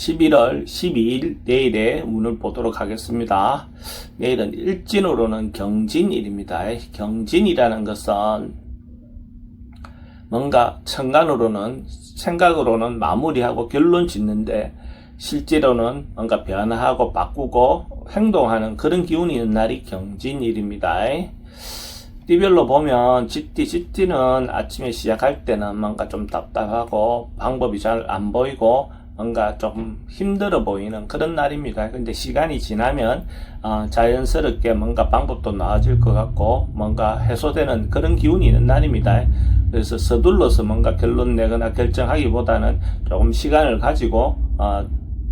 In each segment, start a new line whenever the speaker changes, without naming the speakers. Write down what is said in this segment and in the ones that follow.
11월 12일 내일의 운을 보도록 하겠습니다. 내일은 일진으로는 경진일입니다. 경진이라는 것은 뭔가 천간으로는 생각으로는 마무리하고 결론 짓는데 실제로는 뭔가 변화하고 바꾸고 행동하는 그런 기운이 있는 날이 경진일입니다. 띠별로 보면 쥐띠는 아침에 시작할 때는 뭔가 좀 답답하고 방법이 잘 안 보이고 뭔가 조금 힘들어 보이는 그런 날입니다. 근데 시간이 지나면 자연스럽게 뭔가 방법도 나아질 것 같고 뭔가 해소되는 그런 기운이 있는 날입니다. 그래서 서둘러서 뭔가 결론 내거나 결정하기보다는 조금 시간을 가지고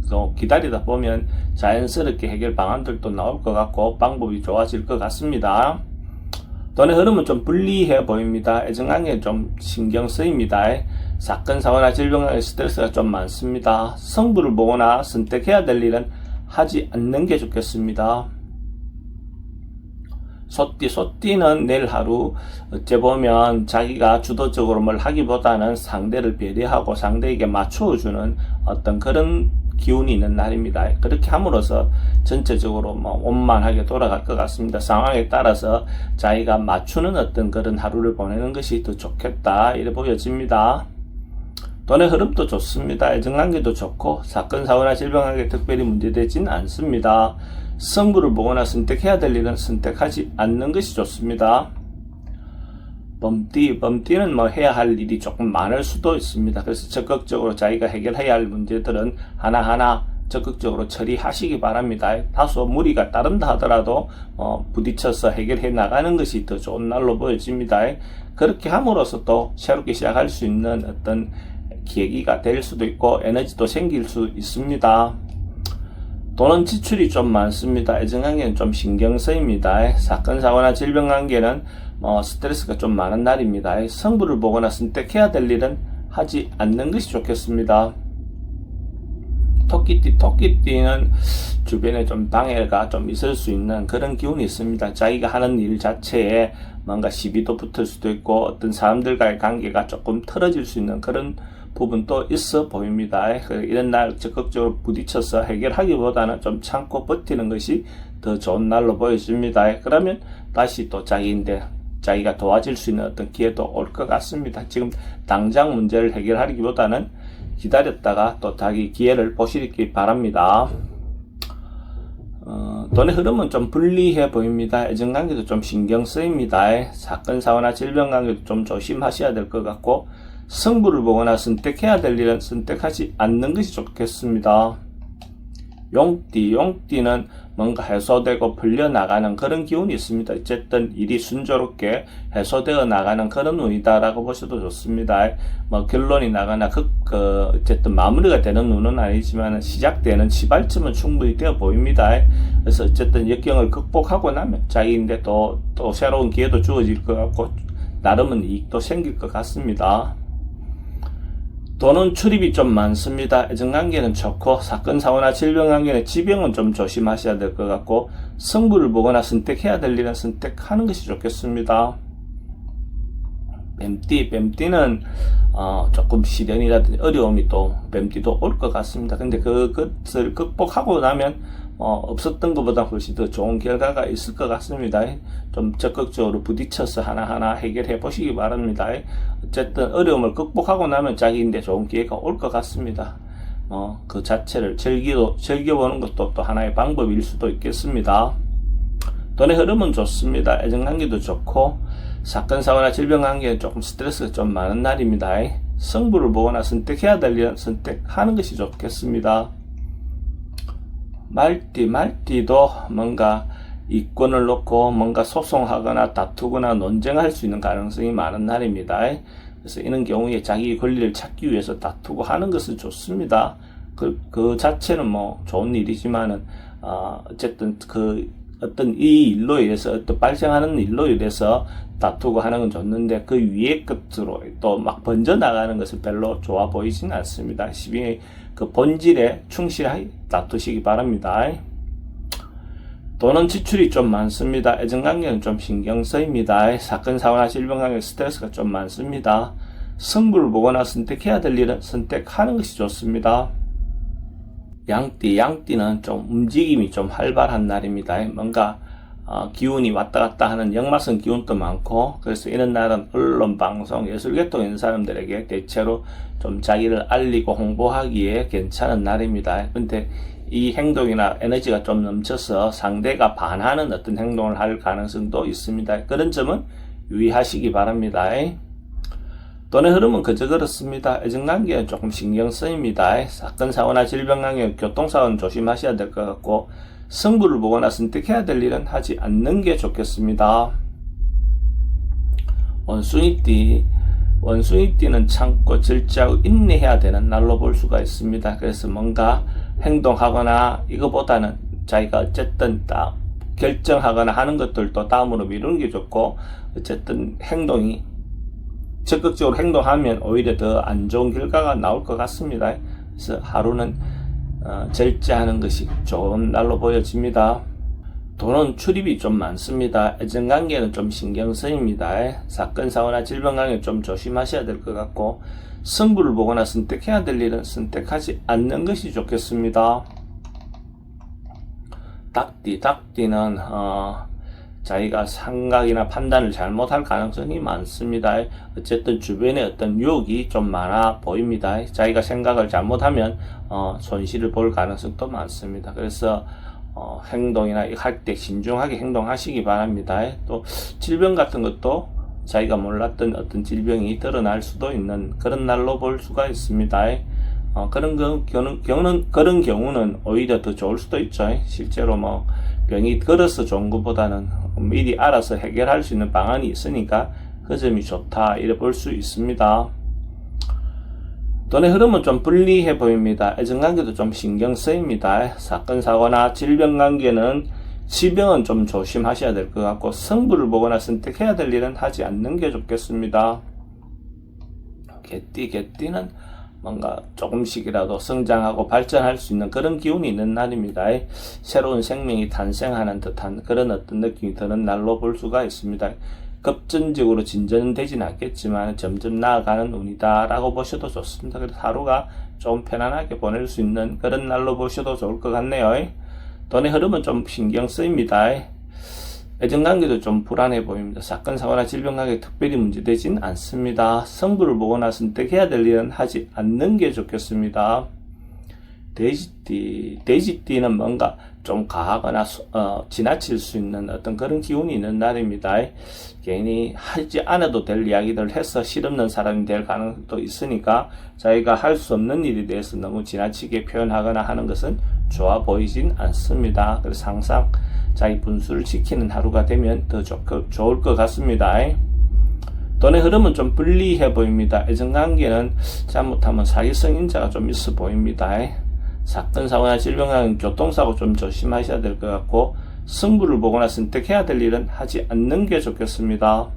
또 기다리다 보면 자연스럽게 해결 방안들도 나올 것 같고 방법이 좋아질 것 같습니다. 돈의 흐름은 좀 불리해 보입니다. 애정관계에 좀 신경 쓰입니다. 사건, 사고나 질병의 스트레스가 좀 많습니다. 성부를 보거나 선택해야 될 일은 하지 않는 게 좋겠습니다. 소띠는 내일 하루 어째 보면 자기가 주도적으로 뭘 하기보다는 상대를 배려하고 상대에게 맞춰주는 어떤 그런 기운이 있는 날입니다. 그렇게 함으로써 전체적으로 원만하게 돌아갈 것 같습니다. 상황에 따라서 자기가 맞추는 어떤 그런 하루를 보내는 것이 더 좋겠다 이래 보여집니다. 돈의 흐름도 좋습니다. 애정관계도 좋고 사건, 사고나 질병관계 특별히 문제되진 않습니다. 성부를 보거나 선택해야 될 일은 선택하지 않는 것이 좋습니다. 범띠는 해야 할 일이 조금 많을 수도 있습니다. 그래서 적극적으로 자기가 해결해야 할 문제들은 하나하나 적극적으로 처리하시기 바랍니다. 다소 무리가 따른다 하더라도 부딪혀서 해결해 나가는 것이 더 좋은 날로 보여집니다. 그렇게 함으로써 또 새롭게 시작할 수 있는 어떤 계기가 될 수도 있고 에너지도 생길 수 있습니다. 돈은 지출이 좀 많습니다. 애정관계는 좀 신경 쓰입니다. 사건, 사고나 질병관계는 스트레스가 좀 많은 날입니다. 성부를 보거나 선택해야 될 일은 하지 않는 것이 좋겠습니다. 토끼띠는 주변에 좀 방해가 좀 있을 수 있는 그런 기운이 있습니다. 자기가 하는 일 자체에 뭔가 시비도 붙을 수도 있고 어떤 사람들과의 관계가 조금 틀어질 수 있는 그런 부분도 있어 보입니다. 이런 날 적극적으로 부딪혀서 해결하기보다는 좀 참고 버티는 것이 더 좋은 날로 보여집니다. 그러면 다시 또 자기가 도와줄 수 있는 어떤 기회도 올 것 같습니다. 지금 당장 문제를 해결하기보다는 기다렸다가 또 자기 기회를 보시기 바랍니다. 돈의 흐름은 좀 불리해 보입니다. 애정관계도 좀 신경 쓰입니다. 사건, 사고나 질병관계도 좀 조심하셔야 될 것 같고 성부를 보거나 선택해야 될 일은 선택하지 않는 것이 좋겠습니다. 용띠는 뭔가 해소되고 풀려나가는 그런 기운이 있습니다. 어쨌든 일이 순조롭게 해소되어 나가는 그런 운이다라고 보셔도 좋습니다. 결론이 나거나 어쨌든 마무리가 되는 운은 아니지만 시작되는 시발점은 충분히 되어 보입니다. 그래서 어쨌든 역경을 극복하고 나면 자기인데 또 새로운 기회도 주어질 것 같고 나름은 이익도 생길 것 같습니다. 돈은 출입이 좀 많습니다. 애정관계는 좋고 사건, 사고나 질병관계는 지병은 좀 조심하셔야 될 것 같고 성부를 보거나 선택해야 될 일은 선택하는 것이 좋겠습니다. 뱀띠는 조금 시련이라든지 어려움이 또 뱀띠도 올 것 같습니다. 근데 그것을 극복하고 나면 없었던 것보다 훨씬 더 좋은 결과가 있을 것 같습니다. 좀 적극적으로 부딪혀서 하나하나 해결해 보시기 바랍니다. 어쨌든 어려움을 극복하고 나면 자기인데 좋은 기회가 올 것 같습니다. 그 자체를 즐겨보는 것도 또 하나의 방법일 수도 있겠습니다. 돈의 흐름은 좋습니다. 애정관계도 좋고 사건, 사고나 질병관계는 조금 스트레스가 좀 많은 날입니다. 성부를 보거나 선택해야 될 일은 선택하는 것이 좋겠습니다. 말띠도 뭔가 이권을 놓고 뭔가 소송하거나 다투거나 논쟁할 수 있는 가능성이 많은 날입니다. 그래서 이런 경우에 자기 권리를 찾기 위해서 다투고 하는 것은 좋습니다. 그 자체는 좋은 일이지만은 어쨌든 어떤 이 일로 인해서 어떤 발생하는 일로 인해서 다투고 하는 건 좋는데 그 위에 끝으로 또 막 번져 나가는 것은 별로 좋아 보이지는 않습니다. 시빙의 그 본질에 충실하게 다투시기 바랍니다. 돈은 지출이 좀 많습니다. 애정관계는 좀 신경 쓰입니다. 사건, 사고나 질병관계 스트레스가 좀 많습니다. 성부를 보거나 선택해야 될 일은 선택하는 것이 좋습니다. 양띠는 좀 움직임이 좀 활발한 날입니다. 뭔가 기운이 왔다 갔다 하는 역마성 기운도 많고, 그래서 이런 날은 언론, 방송, 예술계통 있는 사람들에게 대체로 좀 자기를 알리고 홍보하기에 괜찮은 날입니다. 근데 이 행동이나 에너지가 좀 넘쳐서 상대가 반하는 어떤 행동을 할 가능성도 있습니다. 그런 점은 유의하시기 바랍니다. 돈의 흐름은 그저 그렇습니다. 애정관계는 조금 신경 쓰입니다. 사건, 사고나 질병 관계, 교통사고는 조심하셔야 될 것 같고, 승부를 보거나 선택해야 될 일은 하지 않는 게 좋겠습니다. 원숭이띠는 참고 절제하고 인내해야 되는 날로 볼 수가 있습니다. 그래서 뭔가 행동하거나 이거보다는 자기가 어쨌든 딱 결정하거나 하는 것들도 다음으로 미루는 게 좋고, 어쨌든 행동이 적극적으로 행동하면 오히려 더 안 좋은 결과가 나올 것 같습니다. 그래서 하루는 절제하는 것이 좋은 날로 보여집니다. 돈은 출입이 좀 많습니다. 애정관계는 좀 신경 쓰입니다. 사건, 사고나 질병 관계 좀 조심하셔야 될 것 같고, 승부를 보거나 선택해야 될 일은 선택하지 않는 것이 좋겠습니다. 닭띠는 자기가 생각이나 판단을 잘못할 가능성이 많습니다. 어쨌든 주변에 어떤 유혹이 좀 많아 보입니다. 자기가 생각을 잘못하면 손실을 볼 가능성도 많습니다. 그래서 행동이나 할 때 신중하게 행동하시기 바랍니다. 또 질병 같은 것도 자기가 몰랐던 어떤 질병이 드러날 수도 있는 그런 날로 볼 수가 있습니다. 그런 경우는 오히려 더 좋을 수도 있죠. 실제로 병이 걸어서 좋은 것보다는 미리 알아서 해결할 수 있는 방안이 있으니까 그 점이 좋다, 이래 볼 수 있습니다. 돈의 흐름은 좀 불리해 보입니다. 애정관계도 좀 신경 쓰입니다. 사건, 사고나 질병은 좀 조심하셔야 될 것 같고, 승부를 보거나 선택해야 될 일은 하지 않는 게 좋겠습니다. 개띠는 뭔가 조금씩이라도 성장하고 발전할 수 있는 그런 기운이 있는 날입니다. 새로운 생명이 탄생하는 듯한 그런 어떤 느낌이 드는 날로 볼 수가 있습니다. 급전적으로 진전되지는 않겠지만 점점 나아가는 운이다 라고 보셔도 좋습니다. 그래서 하루가 좀 편안하게 보낼 수 있는 그런 날로 보셔도 좋을 것 같네요. 돈의 흐름은 좀 신경 쓰입니다. 애정관계도 좀 불안해 보입니다. 사건, 사고나 질병 관계 특별히 문제되진 않습니다. 승부를 보거나 선택해야 될 일은 하지 않는 게 좋겠습니다. 돼지띠는 뭔가 좀 가하거나 지나칠 수 있는 어떤 그런 기운이 있는 날입니다. 괜히 하지 않아도 될 이야기들 해서 실없는 사람이 될 가능성도 있으니까 자기가 할 수 없는 일에 대해서 너무 지나치게 표현하거나 하는 것은 좋아 보이진 않습니다. 그래서 항상 자기 분수를 지키는 하루가 되면 더 좋을 것 같습니다. 돈의 흐름은 좀 불리해 보입니다. 애정관계는 잘못하면 사기성 인자가 좀 있어 보입니다. 사건, 사고나 질병, 교통사고 좀 조심하셔야 될 것 같고, 승부를 보거나 선택해야 될 일은 하지 않는 게 좋겠습니다.